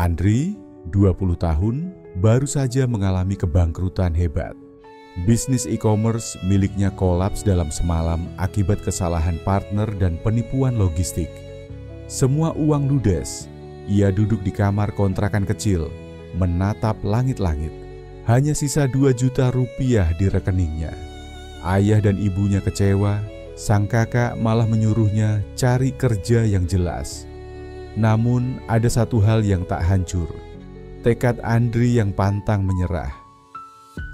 Andri, 20 tahun, baru saja mengalami kebangkrutan hebat. Bisnis e-commerce miliknya kolaps dalam semalam akibat kesalahan partner dan penipuan logistik. Semua uang ludes. Ia duduk di kamar kontrakan kecil, menatap langit-langit. Hanya sisa 2 juta rupiah di rekeningnya. Ayah dan ibunya kecewa, sang kakak malah menyuruhnya cari kerja yang jelas. Namun ada satu hal yang tak hancur, tekad Andri yang pantang menyerah.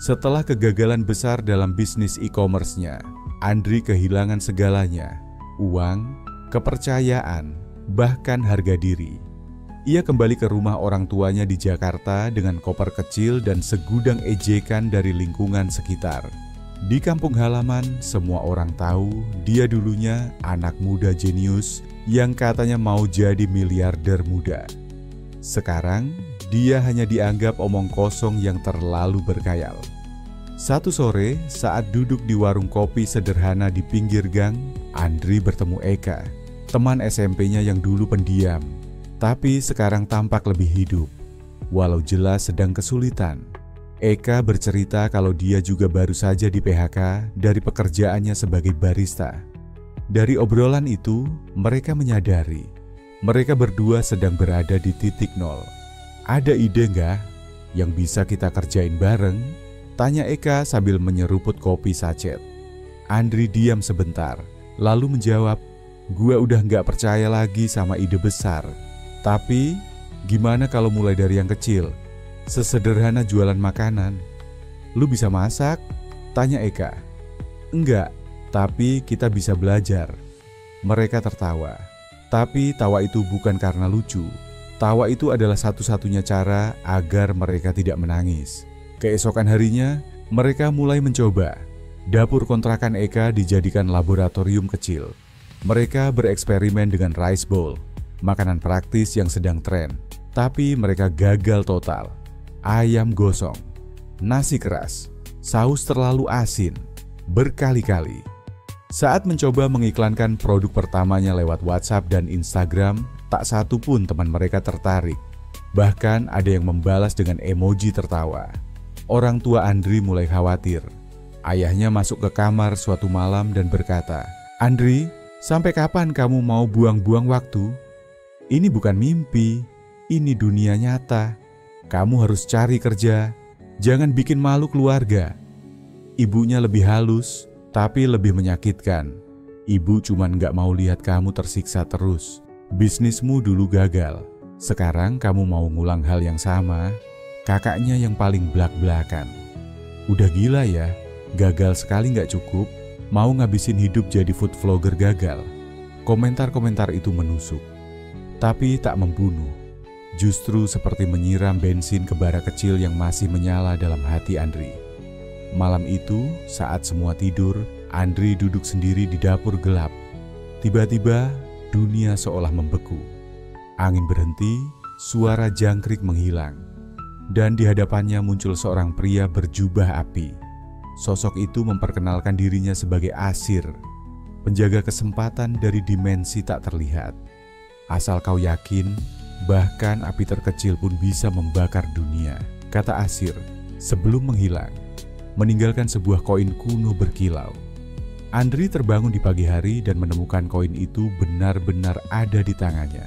Setelah kegagalan besar dalam bisnis e-commerce-nya, Andri kehilangan segalanya, uang, kepercayaan, bahkan harga diri. Ia kembali ke rumah orang tuanya di Jakarta dengan koper kecil dan segudang ejekan dari lingkungan sekitar. Di kampung halaman, semua orang tahu dia dulunya anak muda jenius yang katanya mau jadi miliarder muda. Sekarang, dia hanya dianggap omong kosong yang terlalu berkhayal. Satu sore, saat duduk di warung kopi sederhana di pinggir gang, Andri bertemu Eka, teman SMP-nya yang dulu pendiam, tapi sekarang tampak lebih hidup. Walau jelas sedang kesulitan, Eka bercerita kalau dia juga baru saja di PHK dari pekerjaannya sebagai barista. Dari obrolan itu, mereka menyadari mereka berdua sedang berada di titik nol. Ada ide nggak yang bisa kita kerjain bareng? Tanya Eka sambil menyeruput kopi sachet. Andri diam sebentar, lalu menjawab, "Gua udah nggak percaya lagi sama ide besar. Tapi, gimana kalau mulai dari yang kecil? Sesederhana jualan makanan." "Lu bisa masak?" tanya Eka. "Enggak, tapi kita bisa belajar." Mereka tertawa. Tapi tawa itu bukan karena lucu. Tawa itu adalah satu-satunya cara agar mereka tidak menangis. Keesokan harinya, mereka mulai mencoba. Dapur kontrakan Eka dijadikan laboratorium kecil. Mereka bereksperimen dengan rice bowl, makanan praktis yang sedang tren. Tapi mereka gagal total. Ayam gosong, nasi keras, saus terlalu asin, berkali-kali. Saat mencoba mengiklankan produk pertamanya lewat WhatsApp dan Instagram, tak satu pun teman mereka tertarik. Bahkan ada yang membalas dengan emoji tertawa. Orang tua Andri mulai khawatir. Ayahnya masuk ke kamar suatu malam dan berkata, "Andri, sampai kapan kamu mau buang-buang waktu? Ini bukan mimpi, ini dunia nyata. Kamu harus cari kerja, jangan bikin malu keluarga." Ibunya lebih halus, tapi lebih menyakitkan. "Ibu cuman gak mau lihat kamu tersiksa terus. Bisnismu dulu gagal, sekarang kamu mau ngulang hal yang sama?" Kakaknya yang paling blak-blakan. "Udah gila ya, gagal sekali gak cukup, mau ngabisin hidup jadi food vlogger gagal." Komentar-komentar itu menusuk, tapi tak membunuh. Justru seperti menyiram bensin ke bara kecil yang masih menyala dalam hati Andri. Malam itu, saat semua tidur, Andri duduk sendiri di dapur gelap. Tiba-tiba, dunia seolah membeku. Angin berhenti, suara jangkrik menghilang. Dan di hadapannya muncul seorang pria berjubah api. Sosok itu memperkenalkan dirinya sebagai Asir, penjaga kesempatan dari dimensi tak terlihat. "Asal kau yakin, bahkan api terkecil pun bisa membakar dunia," kata Asir sebelum menghilang, meninggalkan sebuah koin kuno berkilau. Andri terbangun di pagi hari dan menemukan koin itu benar-benar ada di tangannya.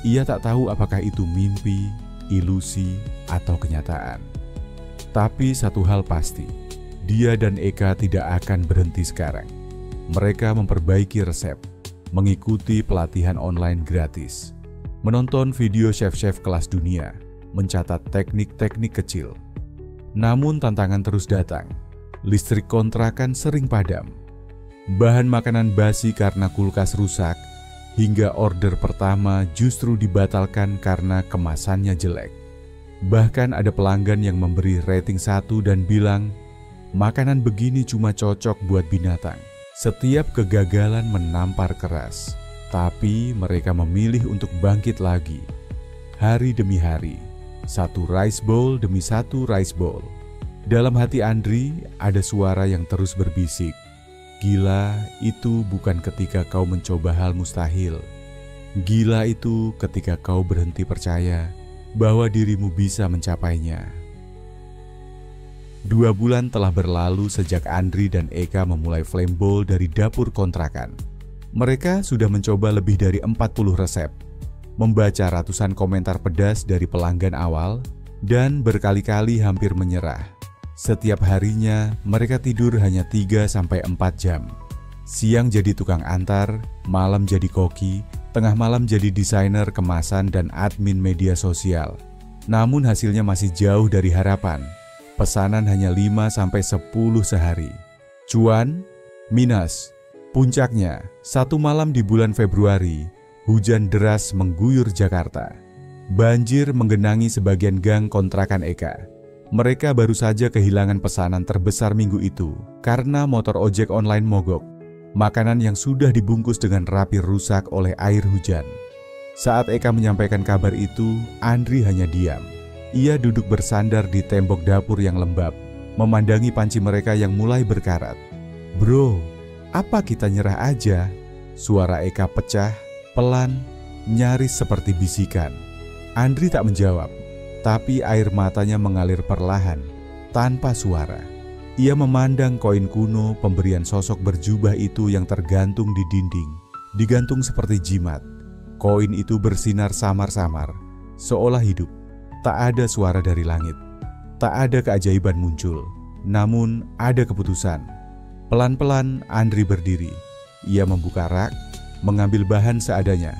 Ia tak tahu apakah itu mimpi, ilusi, atau kenyataan. Tapi satu hal pasti, dia dan Eka tidak akan berhenti sekarang. Mereka memperbaiki resep, mengikuti pelatihan online gratis, menonton video chef-chef kelas dunia, mencatat teknik-teknik kecil. Namun tantangan terus datang. Listrik kontrakan sering padam. Bahan makanan basi karena kulkas rusak, hingga order pertama justru dibatalkan karena kemasannya jelek. Bahkan ada pelanggan yang memberi rating 1 dan bilang, "Makanan begini cuma cocok buat binatang." Setiap kegagalan menampar keras, tapi mereka memilih untuk bangkit lagi. Hari demi hari, satu rice bowl demi satu rice bowl. Dalam hati Andri ada suara yang terus berbisik, "Gila itu bukan ketika kau mencoba hal mustahil. Gila itu ketika kau berhenti percaya bahwa dirimu bisa mencapainya. 2 bulan telah berlalu sejak Andri dan Eka memulai Flamebowl dari dapur kontrakan. Mereka sudah mencoba lebih dari 40 resep, membaca ratusan komentar pedas dari pelanggan awal, dan berkali-kali hampir menyerah. Setiap harinya mereka tidur hanya 3-4 jam. Siang jadi tukang antar, malam jadi koki, tengah malam jadi desainer kemasan dan admin media sosial. Namun hasilnya masih jauh dari harapan. Pesanan hanya 5-10 sehari. Cuan, minus. Puncaknya, satu malam di bulan Februari, hujan deras mengguyur Jakarta. Banjir menggenangi sebagian gang kontrakan Eka. Mereka baru saja kehilangan pesanan terbesar minggu itu karena motor ojek online mogok. Makanan yang sudah dibungkus dengan rapi rusak oleh air hujan. Saat Eka menyampaikan kabar itu, Andri hanya diam. Ia duduk bersandar di tembok dapur yang lembab, memandangi panci mereka yang mulai berkarat. "Bro, apa kita nyerah aja?" Suara Eka pecah, pelan, nyaris seperti bisikan. Andri tak menjawab, tapi air matanya mengalir perlahan, tanpa suara. Ia memandang koin kuno pemberian sosok berjubah itu yang tergantung di dinding, digantung seperti jimat. Koin itu bersinar samar-samar, seolah hidup. Tak ada suara dari langit, tak ada keajaiban muncul, namun ada keputusan. Pelan-pelan Andri berdiri. Ia membuka rak, mengambil bahan seadanya,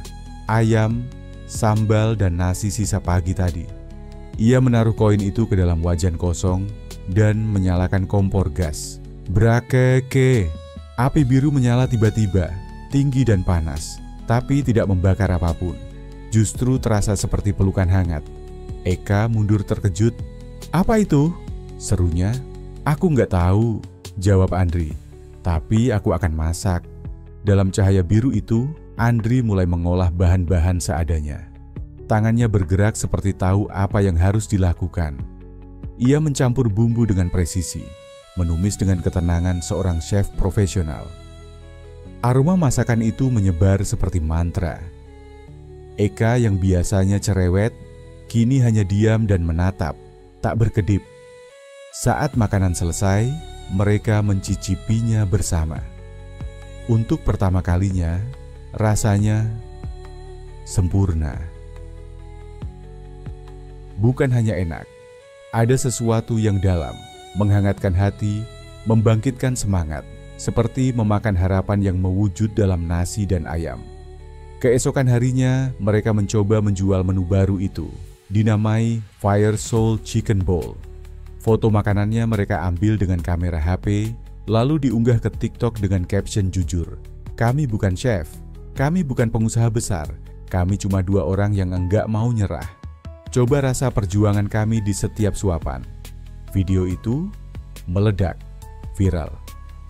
ayam, sambal, dan nasi sisa pagi tadi. Ia menaruh koin itu ke dalam wajan kosong dan menyalakan kompor gas. Brakeke, api biru menyala tiba-tiba, tinggi dan panas, tapi tidak membakar apapun. Justru terasa seperti pelukan hangat. Eka mundur terkejut. "Apa itu?" serunya. "Aku nggak tahu," jawab Andri. "Tapi aku akan masak." Dalam cahaya biru itu, Andri mulai mengolah bahan-bahan seadanya. Tangannya bergerak seperti tahu apa yang harus dilakukan. Ia mencampur bumbu dengan presisi, menumis dengan ketenangan seorang chef profesional. Aroma masakan itu menyebar seperti mantra. Eka yang biasanya cerewet, kini hanya diam dan menatap, tak berkedip. Saat makanan selesai, mereka mencicipinya bersama. Untuk pertama kalinya, rasanya sempurna. Bukan hanya enak, ada sesuatu yang dalam, menghangatkan hati, membangkitkan semangat, seperti memakan harapan yang mewujud dalam nasi dan ayam. Keesokan harinya, mereka mencoba menjual menu baru itu, dinamai Fire Soul Chicken Bowl. Foto makanannya mereka ambil dengan kamera HP, lalu diunggah ke TikTok dengan caption jujur, "Kami bukan chef, kami bukan pengusaha besar, kami cuma 2 orang yang enggak mau nyerah. Coba rasa perjuangan kami di setiap suapan." Video itu meledak, viral.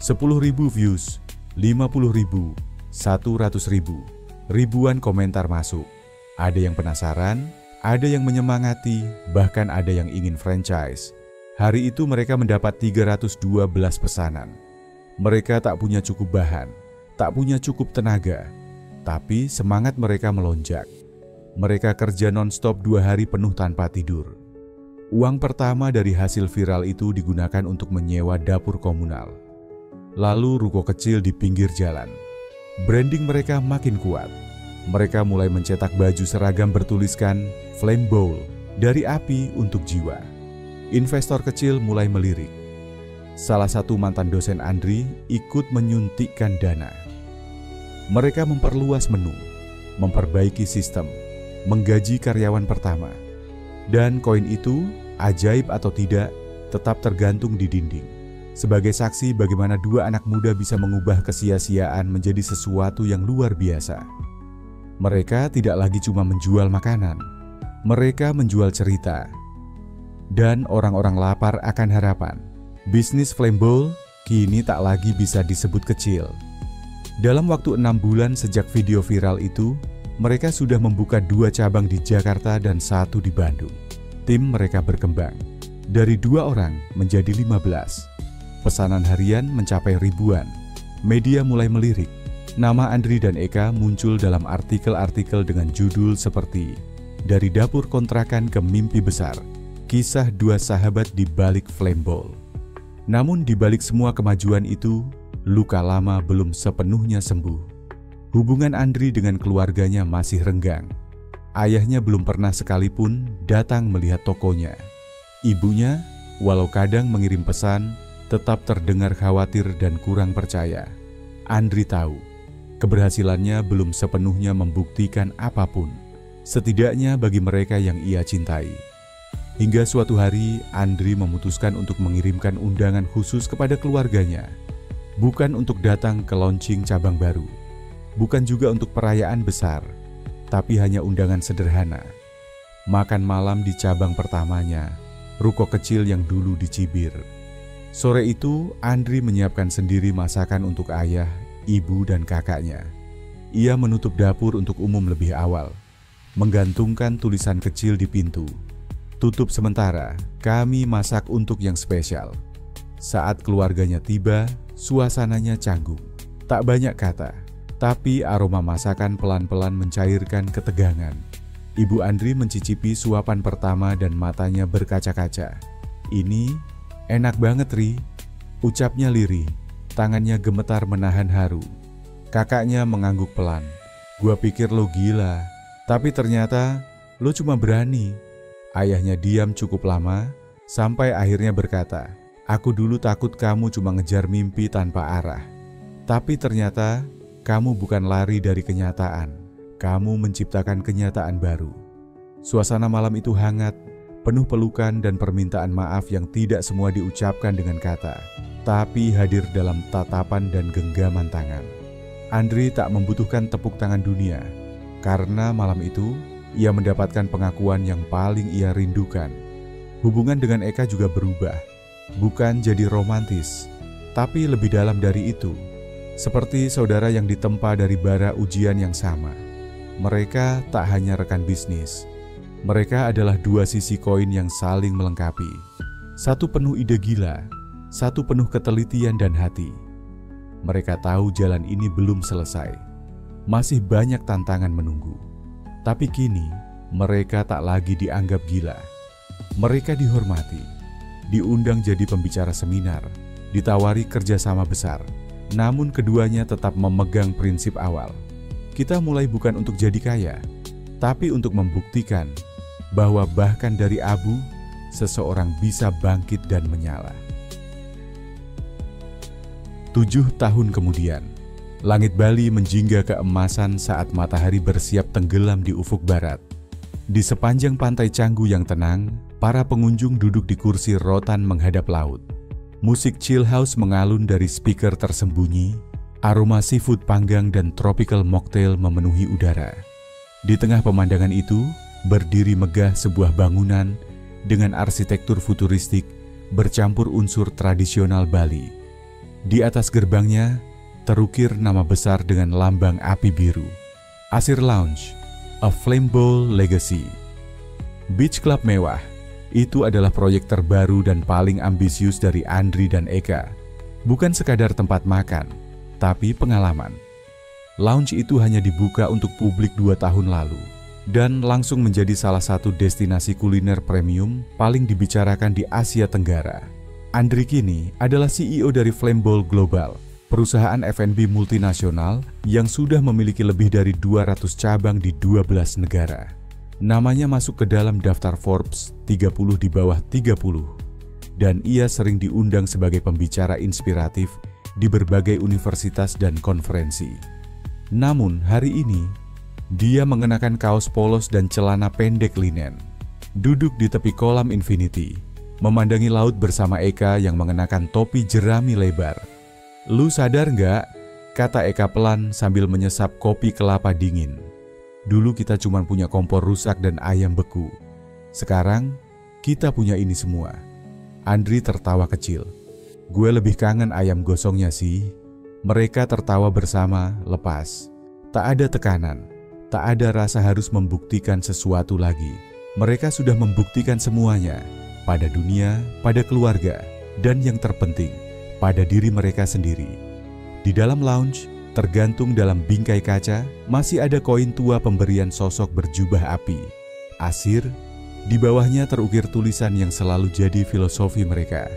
10.000 views, 50.000, 100.000, ribuan komentar masuk. Ada yang penasaran, ada yang menyemangati, bahkan ada yang ingin franchise. Hari itu mereka mendapat 312 pesanan. Mereka tak punya cukup bahan, tak punya cukup tenaga, tapi semangat mereka melonjak. Mereka kerja non-stop 2 hari penuh tanpa tidur. Uang pertama dari hasil viral itu digunakan untuk menyewa dapur komunal. Lalu ruko kecil di pinggir jalan. Branding mereka makin kuat. Mereka mulai mencetak baju seragam bertuliskan Flamebowl, dari api untuk jiwa. Investor kecil mulai melirik. Salah satu mantan dosen Andri ikut menyuntikkan dana. Mereka memperluas menu, memperbaiki sistem, menggaji karyawan pertama. Dan koin itu, ajaib atau tidak, tetap tergantung di dinding. Sebagai saksi bagaimana 2 anak muda bisa mengubah kesia-siaan menjadi sesuatu yang luar biasa. Mereka tidak lagi cuma menjual makanan, mereka menjual cerita. Dan orang-orang lapar akan harapan. Bisnis Flamebowl kini tak lagi bisa disebut kecil. Dalam waktu 6 bulan sejak video viral itu, mereka sudah membuka 2 cabang di Jakarta dan 1 di Bandung. Tim mereka berkembang, dari 2 orang menjadi 15. Pesanan harian mencapai ribuan. Media mulai melirik. Nama Andri dan Eka muncul dalam artikel-artikel dengan judul seperti dari dapur kontrakan ke mimpi besar. Kisah dua sahabat di balik flamball. Namun di balik semua kemajuan itu, luka lama belum sepenuhnya sembuh. Hubungan Andri dengan keluarganya masih renggang. Ayahnya belum pernah sekalipun datang melihat tokonya. Ibunya, walau kadang mengirim pesan, tetap terdengar khawatir dan kurang percaya. Andri tahu, keberhasilannya belum sepenuhnya membuktikan apapun, setidaknya bagi mereka yang ia cintai. Hingga suatu hari, Andri memutuskan untuk mengirimkan undangan khusus kepada keluarganya. Bukan untuk datang ke launching cabang baru, bukan juga untuk perayaan besar, tapi hanya undangan sederhana. Makan malam di cabang pertamanya, ruko kecil yang dulu dicibir. Sore itu, Andri menyiapkan sendiri masakan untuk ayah, ibu, dan kakaknya. Ia menutup dapur untuk umum lebih awal, menggantungkan tulisan kecil di pintu. Tutup sementara, kami masak untuk yang spesial. Saat keluarganya tiba, suasananya canggung. Tak banyak kata, tapi aroma masakan pelan-pelan mencairkan ketegangan. Ibu Andri mencicipi suapan pertama dan matanya berkaca-kaca. "Ini enak banget, Ri," ucapnya lirih, tangannya gemetar menahan haru. Kakaknya mengangguk pelan. "Gua pikir lo gila, tapi ternyata lo cuma berani." Ayahnya diam cukup lama, sampai akhirnya berkata, "Aku dulu takut kamu cuma ngejar mimpi tanpa arah. Tapi ternyata kamu bukan lari dari kenyataan, kamu menciptakan kenyataan baru." Suasana malam itu hangat, penuh pelukan dan permintaan maaf yang tidak semua diucapkan dengan kata, tapi hadir dalam tatapan dan genggaman tangan. Andri tak membutuhkan tepuk tangan dunia, karena malam itu ia mendapatkan pengakuan yang paling ia rindukan. Hubungan dengan Eka juga berubah, bukan jadi romantis, tapi lebih dalam dari itu. Seperti saudara yang ditempa dari bara ujian yang sama. Mereka tak hanya rekan bisnis, mereka adalah dua sisi koin yang saling melengkapi. Satu penuh ide gila, satu penuh ketelitian dan hati. Mereka tahu jalan ini belum selesai, masih banyak tantangan menunggu. Tapi kini, mereka tak lagi dianggap gila. Mereka dihormati, diundang jadi pembicara seminar, ditawari kerjasama besar. Namun keduanya tetap memegang prinsip awal. Kita mulai bukan untuk jadi kaya, tapi untuk membuktikan bahwa bahkan dari abu, seseorang bisa bangkit dan menyala. 7 tahun kemudian, langit Bali menjingga keemasan saat matahari bersiap tenggelam di ufuk barat. Di sepanjang pantai Canggu yang tenang, para pengunjung duduk di kursi rotan menghadap laut. Musik chill house mengalun dari speaker tersembunyi, aroma seafood panggang dan tropical mocktail memenuhi udara. Di tengah pemandangan itu, berdiri megah sebuah bangunan dengan arsitektur futuristik bercampur unsur tradisional Bali. Di atas gerbangnya, terukir nama besar dengan lambang api biru, Asir Lounge, A Flamball Legacy. Beach Club mewah, itu adalah proyek terbaru dan paling ambisius dari Andri dan Eka. Bukan sekadar tempat makan, tapi pengalaman. Lounge itu hanya dibuka untuk publik 2 tahun lalu, dan langsung menjadi salah satu destinasi kuliner premium paling dibicarakan di Asia Tenggara. Andri kini adalah CEO dari Flamball Global, perusahaan F&B multinasional yang sudah memiliki lebih dari 200 cabang di 12 negara. Namanya masuk ke dalam daftar Forbes 30 di bawah 30, dan ia sering diundang sebagai pembicara inspiratif di berbagai universitas dan konferensi. Namun hari ini, dia mengenakan kaos polos dan celana pendek linen, duduk di tepi kolam infinity, memandangi laut bersama Eka yang mengenakan topi jerami lebar. "Lu sadar nggak?" kata Eka pelan sambil menyesap kopi kelapa dingin. "Dulu kita cuma punya kompor rusak dan ayam beku. Sekarang, kita punya ini semua." Andri tertawa kecil. "Gue lebih kangen ayam gosongnya sih." Mereka tertawa bersama, lepas. Tak ada tekanan, tak ada rasa harus membuktikan sesuatu lagi. Mereka sudah membuktikan semuanya, pada dunia, pada keluarga, dan yang terpenting, pada diri mereka sendiri. Di dalam lounge, tergantung dalam bingkai kaca, masih ada koin tua pemberian sosok berjubah api. Asir, di bawahnya terukir tulisan yang selalu jadi filosofi mereka.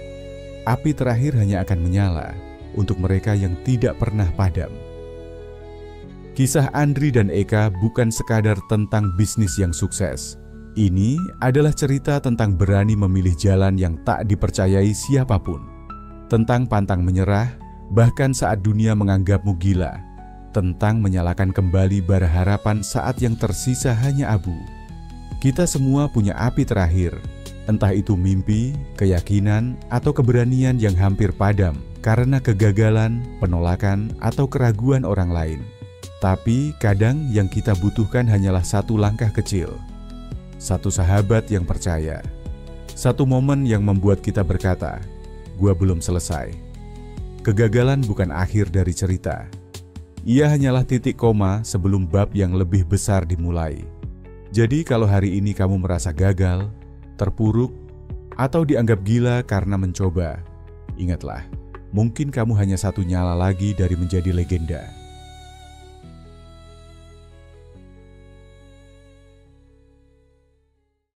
Api terakhir hanya akan menyala untuk mereka yang tidak pernah padam. Kisah Andri dan Eka bukan sekadar tentang bisnis yang sukses. Ini adalah cerita tentang berani memilih jalan yang tak dipercayai siapapun. Tentang pantang menyerah, bahkan saat dunia menganggapmu gila. Tentang menyalakan kembali bara harapan saat yang tersisa hanya abu. Kita semua punya api terakhir, entah itu mimpi, keyakinan, atau keberanian yang hampir padam karena kegagalan, penolakan, atau keraguan orang lain. Tapi kadang yang kita butuhkan hanyalah satu langkah kecil, satu sahabat yang percaya, satu momen yang membuat kita berkata, "Gua belum selesai." Kegagalan bukan akhir dari cerita. Ia hanyalah titik koma sebelum bab yang lebih besar dimulai. Jadi kalau hari ini kamu merasa gagal, terpuruk, atau dianggap gila karena mencoba, ingatlah, mungkin kamu hanya satu nyala lagi dari menjadi legenda.